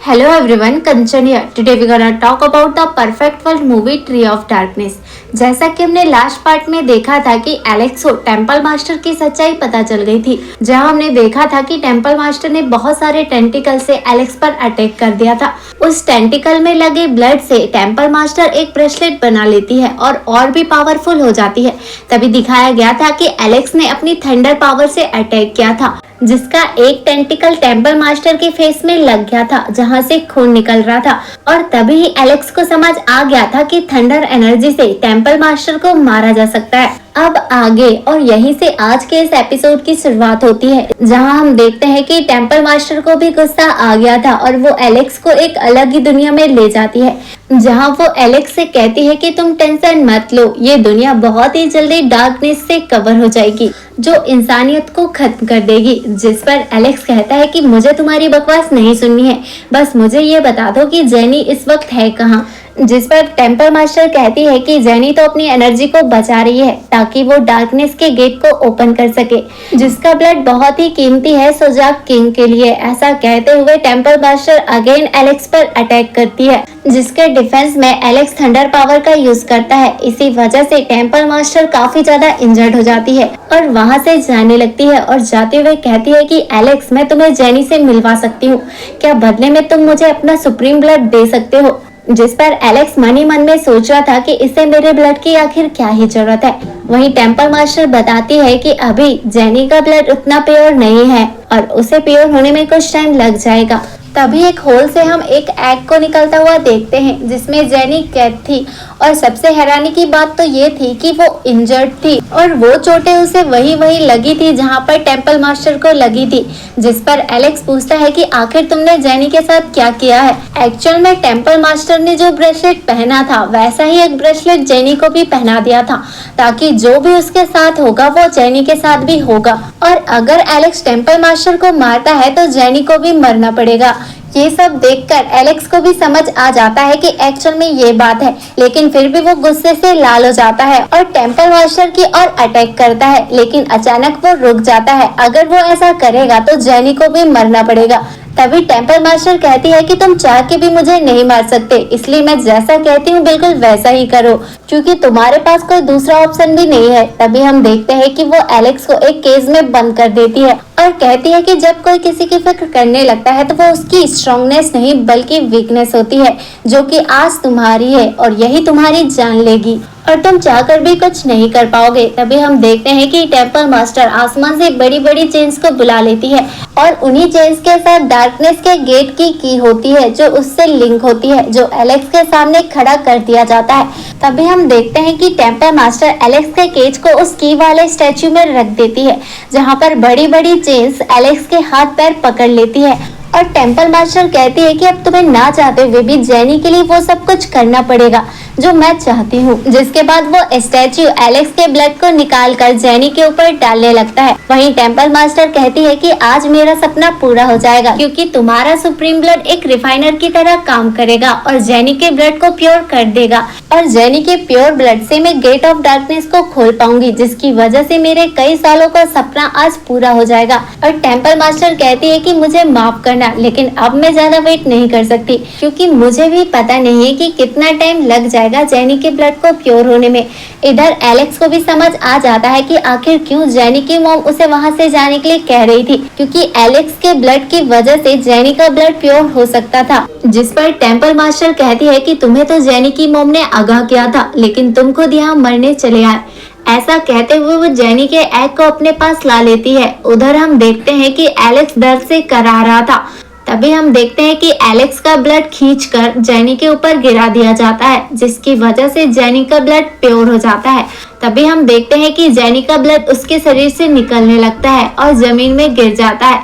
Hello everyone, Kanchan here. Today we're gonna talk about the perfect world movie Tree of Darkness. जैसा कि हमने last part में देखा था कि एलेक्स को टेम्पल मास्टर की सच्चाई पता चल गई थी, जहां हमने देखा था कि टेम्पल मास्टर ने बहुत सारे टेंटिकल से एलेक्स पर अटैक कर दिया था। उस टेंटिकल में लगे ब्लड से टेम्पल मास्टर एक ब्रेसलेट बना लेती है और भी पावरफुल हो जाती है। तभी दिखाया गया था कि एलेक्स ने अपनी थंडर पावर से अटैक किया था, जिसका एक टेंटिकल टेम्पल मास्टर के फेस में लग गया था, जहां से खून निकल रहा था। और तभी एलेक्स को समझ आ गया था कि थंडर एनर्जी से टेम्पल मास्टर को मारा जा सकता है। अब आगे और यहीं से आज के इस एपिसोड की शुरुआत होती है, जहां हम देखते हैं कि टेम्पल मास्टर को भी गुस्सा आ गया था और वो एलेक्स को एक अलग ही दुनिया में ले जाती है, जहां वो एलेक्स से कहती है कि तुम टेंशन मत लो, ये दुनिया बहुत ही जल्दी डार्कनेस से कवर हो जाएगी जो इंसानियत को खत्म कर देगी। जिस पर एलेक्स कहता है कि मुझे तुम्हारी बकवास नहीं सुननी है, बस मुझे ये बता दो कि जेनी इस वक्त है कहाँ। जिस पर टेम्पल मास्टर कहती है कि जेनी तो अपनी एनर्जी को बचा रही है ताकि वो डार्कनेस के गेट को ओपन कर सके, जिसका ब्लड बहुत ही कीमती है सोजाक किंग के लिए। ऐसा कहते हुए टेम्पल मास्टर अगेन एलेक्स पर अटैक करती है, जिसके डिफेंस में एलेक्स थंडर पावर का यूज करता है। इसी वजह से टेम्पल मास्टर काफी ज्यादा इंजर्ड हो जाती है और वहां से जाने लगती है और जाते हुए कहती है कि एलेक्स, मैं तुम्हें जेनी से मिलवा सकती हूँ, क्या बदले में तुम मुझे अपना सुप्रीम ब्लड दे सकते हो। जिस पर एलेक्स मन ही मन में सोच रहा था कि इसे मेरे ब्लड की आखिर क्या ही जरूरत है। वहीं टेम्पल मास्टर बताती है कि अभी जेनी का ब्लड उतना प्योर नहीं है और उसे प्योर होने में कुछ टाइम लग जाएगा। तभी एक होल से हम एक एग को निकलता हुआ देखते हैं, जिसमें जेनी कैद थी और सबसे हैरानी की बात तो ये थी कि वो इंजर्ड थी और वो चोटें उसे वही लगी थी जहाँ पर टेम्पल मास्टर को लगी थी। जिस पर एलेक्स पूछता है कि आखिर तुमने जेनी के साथ क्या किया है। एक्चुअल में टेम्पल मास्टर ने जो ब्रेसलेट पहना था वैसा ही एक ब्रेसलेट जेनी को भी पहना दिया था, ताकि जो भी उसके साथ होगा वो जेनी के साथ भी होगा। और अगर एलेक्स टेम्पल मास्टर को मारता है तो जेनी को भी मरना पड़ेगा। ये सब देखकर एलेक्स को भी समझ आ जाता है कि एक्चुअल में ये बात है, लेकिन फिर भी वो गुस्से से लाल हो जाता है और टेम्पल मास्टर की ओर अटैक करता है, लेकिन अचानक वो रुक जाता है। अगर वो ऐसा करेगा तो जेनी को भी मरना पड़ेगा। तभी टेम्पल मास्टर कहती है कि तुम चाह के भी मुझे नहीं मार सकते, इसलिए मैं जैसा कहती हूँ बिल्कुल वैसा ही करो, क्योंकि तुम्हारे पास कोई दूसरा ऑप्शन भी नहीं है। तभी हम देखते हैं कि वो एलेक्स को एक केज में बंद कर देती है और कहती है कि जब कोई किसी की फिक्र करने लगता है तो वो उसकी स्ट्रांगनेस नहीं बल्कि वीकनेस होती है, जो कि आज तुम्हारी है और यही तुम्हारी जान लेगी और तुम चाहकर भी कुछ नहीं कर पाओगे। तभी हम देखते हैं कि टेम्पल मास्टर आसमान से बड़ी बड़ी चेन्स को बुला लेती है और उन्हीं चेन्स के साथ डार्कनेस के गेट की होती है जो उससे लिंक होती है, जो एलेक्स के सामने खड़ा कर दिया जाता है। तभी हम देखते हैं कि टेम्पल मास्टर एलेक्स के केज को उस की वाले स्टैचू में रख देती है, जहाँ पर बड़ी बड़ी चेन्स एलेक्स के हाथ पैर पकड़ लेती है और टेम्पल मास्टर कहती है कि अब तुम्हें ना चाहते हुए भी जेनी के लिए वो सब कुछ करना पड़ेगा जो मैं चाहती हूँ। जिसके बाद वो स्टैचू एलेक्स के ब्लड को निकाल कर जेनी के ऊपर डालने लगता है। वहीं टेम्पल मास्टर कहती है कि आज मेरा सपना पूरा हो जाएगा, क्योंकि तुम्हारा सुप्रीम ब्लड एक रिफाइनर की तरह काम करेगा और जेनी के ब्लड को प्योर कर देगा और जेनी के प्योर ब्लड से मैं गेट ऑफ डार्कनेस को खोल पाऊंगी, जिसकी वजह से मेरे कई सालों का सपना आज पूरा हो जाएगा। और टेम्पल मास्टर कहती है कि मुझे माफ करना, लेकिन अब मैं ज्यादा वेट नहीं कर सकती, क्योंकि मुझे भी पता नहीं है कि कितना टाइम लग जाएगा जेनी के ब्लड को प्योर होने में। इधर एलेक्स को भी समझ आ जाता है कि आखिर क्यों जेनी की मॉम उसे वहां से जाने के लिए कह रही थी, क्योंकि एलेक्स के ब्लड की वजह से जेनी का ब्लड प्योर हो सकता था। जिस पर टेम्पल मास्टर कहती है कि तुम्हें तो जेनी की मॉम ने आगाह किया था, लेकिन तुम खुद यहाँ मरने चले आए। ऐसा कहते हुए वो जेनी के एग को अपने पास ला लेती है। उधर हम देखते हैं कि एलेक्स दर्द से करा रहा था। तभी हम देखते हैं कि एलेक्स का ब्लड खींचकर जेनी के ऊपर गिरा दिया जाता है, जिसकी वजह से जेनी का ब्लड प्योर हो जाता है। तभी हम देखते हैं कि जेनी का ब्लड उसके शरीर से निकलने लगता है और जमीन में गिर जाता है,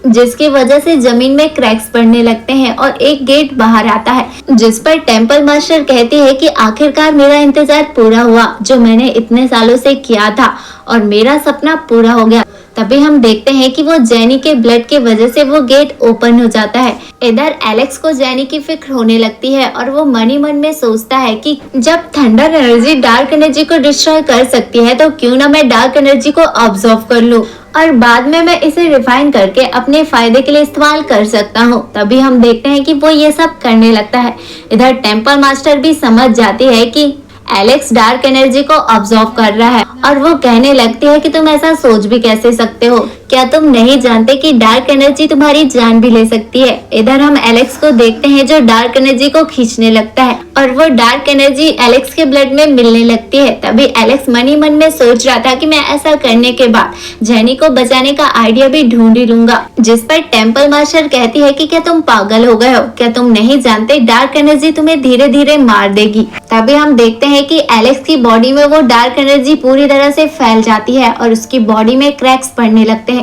जिसकी वजह से जमीन में क्रैक्स पड़ने लगते हैं और एक गेट बाहर आता है। जिस पर टेम्पल मास्टर कहती है कि आखिरकार मेरा इंतजार पूरा हुआ, जो मैंने इतने सालों से किया था, और मेरा सपना पूरा हो गया। तभी हम देखते हैं कि वो जेनी के ब्लड के वजह से वो गेट ओपन हो जाता है। इधर एलेक्स को जेनी की फिक्र होने लगती है और वो मन ही मन में सोचता है कि जब थंडर एनर्जी डार्क एनर्जी को डिस्ट्रॉय कर सकती है तो क्यों ना मैं डार्क एनर्जी को ऑब्जर्व कर लूं और बाद में मैं इसे रिफाइन करके अपने फायदे के लिए इस्तेमाल कर सकता हूँ। तभी हम देखते हैं कि वो ये सब करने लगता है। इधर टेम्पल मास्टर भी समझ जाती है कि एलेक्स डार्क एनर्जी को ऑब्जर्व कर रहा है और वो कहने लगती है कि तुम ऐसा सोच भी कैसे सकते हो, क्या तुम नहीं जानते कि डार्क एनर्जी तुम्हारी जान भी ले सकती है। इधर हम एलेक्स को देखते हैं जो डार्क एनर्जी को खींचने लगता है और वो डार्क एनर्जी एलेक्स के ब्लड में मिलने लगती है। तभी एलेक्स मन ही मन में सोच रहा था कि मैं ऐसा करने के बाद जेनी को बचाने का आइडिया भी ढूंढ ही लूंगा। जिस पर टेम्पल मास्टर कहती है कि क्या तुम पागल हो गए हो, क्या तुम नहीं जानते डार्क एनर्जी तुम्हें धीरे धीरे मार देगी। तभी हम देखते हैं कि एलेक्स की बॉडी में वो डार्क एनर्जी पूरी तरह से फैल जाती है और उसकी बॉडी में क्रैक्स पड़ने लगते हैं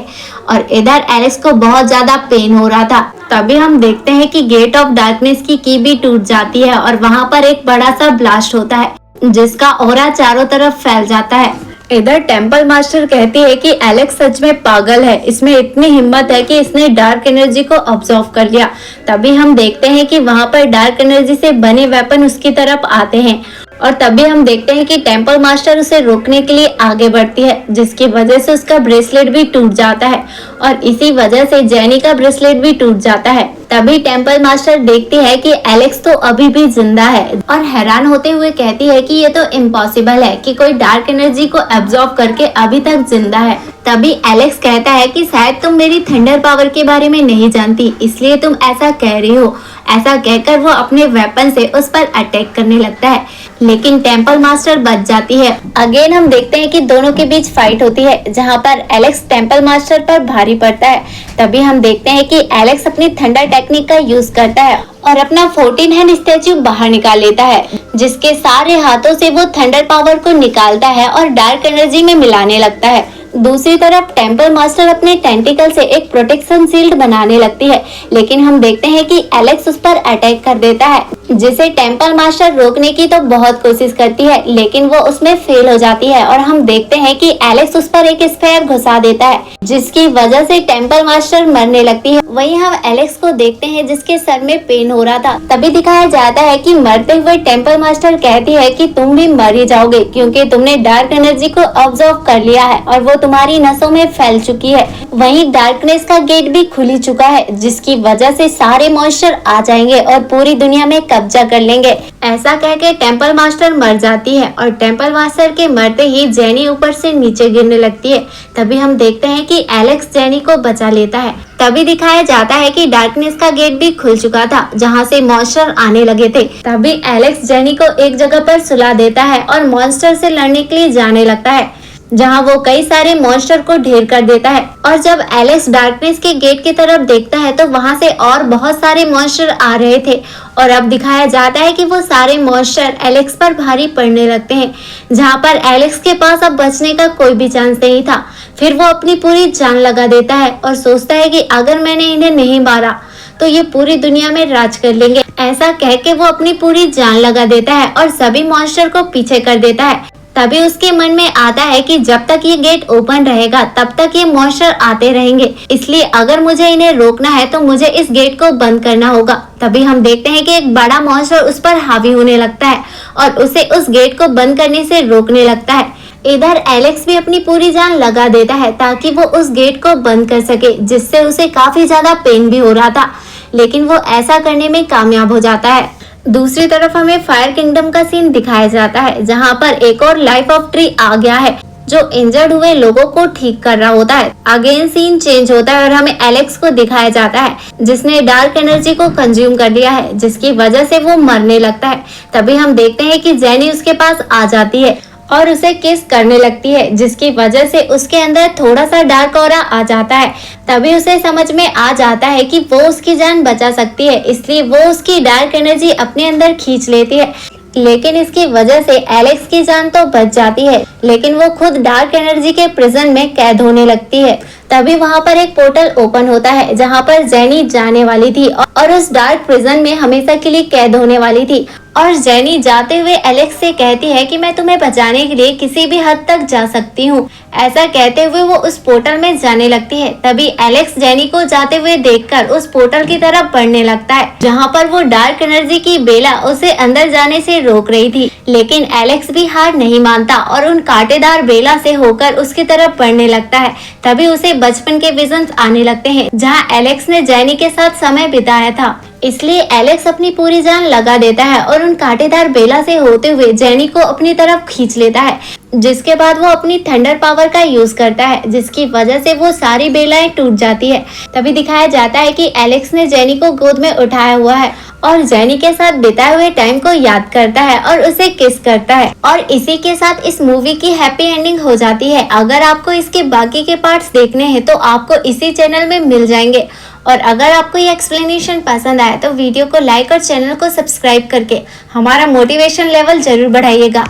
और इधर एलेक्स को बहुत ज्यादा पेन हो रहा था। तभी हम देखते हैं कि गेट ऑफ डार्कनेस की भी टूट जाती है और वहां पर एक बड़ा सा ब्लास्ट होता है जिसका ऑरा चारों तरफ फैल जाता है। इधर टेम्पल मास्टर कहती है कि एलेक्स सच में पागल है, इसमें इतनी हिम्मत है कि इसने डार्क एनर्जी को ऑब्जर्व कर लिया। तभी हम देखते हैं कि वहां पर डार्क एनर्जी से बने वेपन उसकी तरफ आते हैं और तभी हम देखते हैं कि टेम्पल मास्टर उसे रोकने के लिए आगे बढ़ती है जिसकी वजह से उसका ब्रेसलेट भी टूट जाता है और इसी वजह से जेनी का ब्रेसलेट भी टूट जाता है। तभी टेम्पल मास्टर देखती है कि एलेक्स तो अभी भी जिंदा है और हैरान होते हुए कहती है कि ये तो इम्पॉसिबल है कि कोई डार्क एनर्जी को एब्जॉर्ब करके अभी तक जिंदा है। तभी एलेक्स कहता है कि शायद तुम मेरी थंडर पावर के बारे में नहीं जानती, इसलिए तुम ऐसा कह रही हो। ऐसा कहकर वो अपने वेपन से उस पर अटैक करने लगता है लेकिन टेम्पल मास्टर बच जाती है। अगेन हम देखते हैं कि दोनों के बीच फाइट होती है जहां पर एलेक्स टेम्पल मास्टर पर भारी पड़ता है। तभी हम देखते हैं कि एलेक्स अपनी थंडर टेक्निक का यूज करता है और अपना 14 हैंड स्टैचू बाहर निकाल लेता है जिसके सारे हाथों से वो थंडर पावर को निकालता है और डार्क एनर्जी में मिलाने लगता है। दूसरी तरफ टेम्पल मास्टर अपने टेंटिकल से एक प्रोटेक्शन शील्ड बनाने लगती है लेकिन हम देखते हैं कि एलेक्स उस पर अटैक कर देता है जिसे टेम्पल मास्टर रोकने की तो बहुत कोशिश करती है लेकिन वो उसमें फेल हो जाती है और हम देखते हैं कि एलेक्स उस पर एक स्फेयर घुसा देता है जिसकी वजह से टेम्पल मास्टर मरने लगती है। वहीं हम एलेक्स को देखते हैं जिसके सर में पेन हो रहा था। तभी दिखाया जाता है कि मरते हुए टेम्पल मास्टर कहती है कि तुम भी मर ही जाओगे क्योंकि तुमने डार्क एनर्जी को ऑब्जर्व कर लिया है और वो तुम्हारी नसों में फैल चुकी है। वहीं डार्कनेस का गेट भी खुल ही चुका है जिसकी वजह से सारे मॉन्स्टर आ जाएंगे और पूरी दुनिया में कब्जा कर लेंगे। ऐसा कहकर टेम्पल मास्टर मर जाती है और टेम्पल मास्टर के मरते ही जेनी ऊपर से नीचे गिरने लगती है। तभी हम देखते हैं कि एलेक्स जेनी को बचा लेता है। तभी दिखाया जाता है कि डार्कनेस का गेट भी खुल चुका था जहां से मॉन्स्टर आने लगे थे। तभी एलेक्स जेनी को एक जगह पर सुला देता है और मॉन्स्टर से लड़ने के लिए जाने लगता है जहां वो कई सारे मॉन्स्टर को ढेर कर देता है। और जब एलेक्स डार्कनेस के गेट की तरफ देखता है तो वहां से और बहुत सारे मॉन्स्टर आ रहे थे और अब दिखाया जाता है कि वो सारे मॉन्स्टर एलेक्स पर भारी पड़ने लगते हैं जहां पर एलेक्स के पास अब बचने का कोई भी चांस नहीं था। फिर वो अपनी पूरी जान लगा देता है और सोचता है कि अगर मैंने इन्हें नहीं मारा तो ये पूरी दुनिया में राज कर लेंगे। ऐसा कह के वो अपनी पूरी जान लगा देता है और सभी मॉन्स्टर को पीछे कर देता है। तभी उसके मन में आता है कि जब तक ये गेट ओपन रहेगा तब तक ये मॉन्स्टर आते रहेंगे, इसलिए अगर मुझे इन्हें रोकना है तो मुझे इस गेट को बंद करना होगा। तभी हम देखते हैं कि एक बड़ा मॉन्स्टर उस पर हावी होने लगता है और उसे उस गेट को बंद करने से रोकने लगता है। इधर एलेक्स भी अपनी पूरी जान लगा देता है ताकि वो उस गेट को बंद कर सके, जिससे उसे काफी ज्यादा पेन भी हो रहा था, लेकिन वो ऐसा करने में कामयाब हो जाता है। दूसरी तरफ हमें फायर किंगडम का सीन दिखाया जाता है जहां पर एक और लाइफ ऑफ ट्री आ गया है जो इंजर्ड हुए लोगों को ठीक कर रहा होता है। अगेन सीन चेंज होता है और हमें एलेक्स को दिखाया जाता है जिसने डार्क एनर्जी को कंज्यूम कर लिया है, जिसकी वजह से वो मरने लगता है। तभी हम देखते हैं कि जेनी उसके पास आ जाती है और उसे किस करने लगती है, जिसकी वजह से उसके अंदर थोड़ा सा डार्क ऑरा आ जाता है। तभी उसे समझ में आ जाता है कि वो उसकी जान बचा सकती है, इसलिए वो उसकी डार्क एनर्जी अपने अंदर खींच लेती है। लेकिन इसकी वजह से एलेक्स की जान तो बच जाती है, लेकिन वो खुद डार्क एनर्जी के प्रिजन में कैद होने लगती है। तभी वहाँ पर एक पोर्टल ओपन होता है जहाँ पर जेनी जाने वाली थी और उस डार्क प्रिजन में हमेशा के लिए कैद होने वाली थी। और जेनी जाते हुए एलेक्स से कहती है कि मैं तुम्हें बचाने के लिए किसी भी हद तक जा सकती हूँ। ऐसा कहते हुए वो उस पोर्टल में जाने लगती है। तभी एलेक्स जेनी को जाते हुए देखकर उस पोर्टल की तरफ बढ़ने लगता है जहाँ पर वो डार्क एनर्जी की बेला उसे अंदर जाने से रोक रही थी। लेकिन एलेक्स भी हार नहीं मानता और उन कांटेदार बेला से होकर उसकी तरफ बढ़ने लगता है। तभी उसे बचपन के विजन्स आने लगते हैं जहाँ एलेक्स ने जेनी के साथ समय बिताया था। इसलिए एलेक्स अपनी पूरी जान लगा देता है और उन कांटेदार बेला से होते हुए जेनी को अपनी तरफ खींच लेता है, जिसके बाद वो अपनी थंडर पावर का यूज करता है जिसकी वजह से वो सारी बेलाएं टूट जाती है। तभी दिखाया जाता है कि एलेक्स ने जेनी को गोद में उठाया हुआ है और जेनी के साथ बिताए हुए टाइम को याद करता है और उसे किस करता है। और इसी के साथ इस मूवी की हैप्पी एंडिंग हो जाती है। अगर आपको इसके बाकी के पार्ट्स देखने हैं तो आपको इसी चैनल में मिल जाएंगे। और अगर आपको ये एक्सप्लेनेशन पसंद आया तो वीडियो को लाइक और चैनल को सब्सक्राइब करके हमारा मोटिवेशन लेवल जरूर बढ़ाइएगा।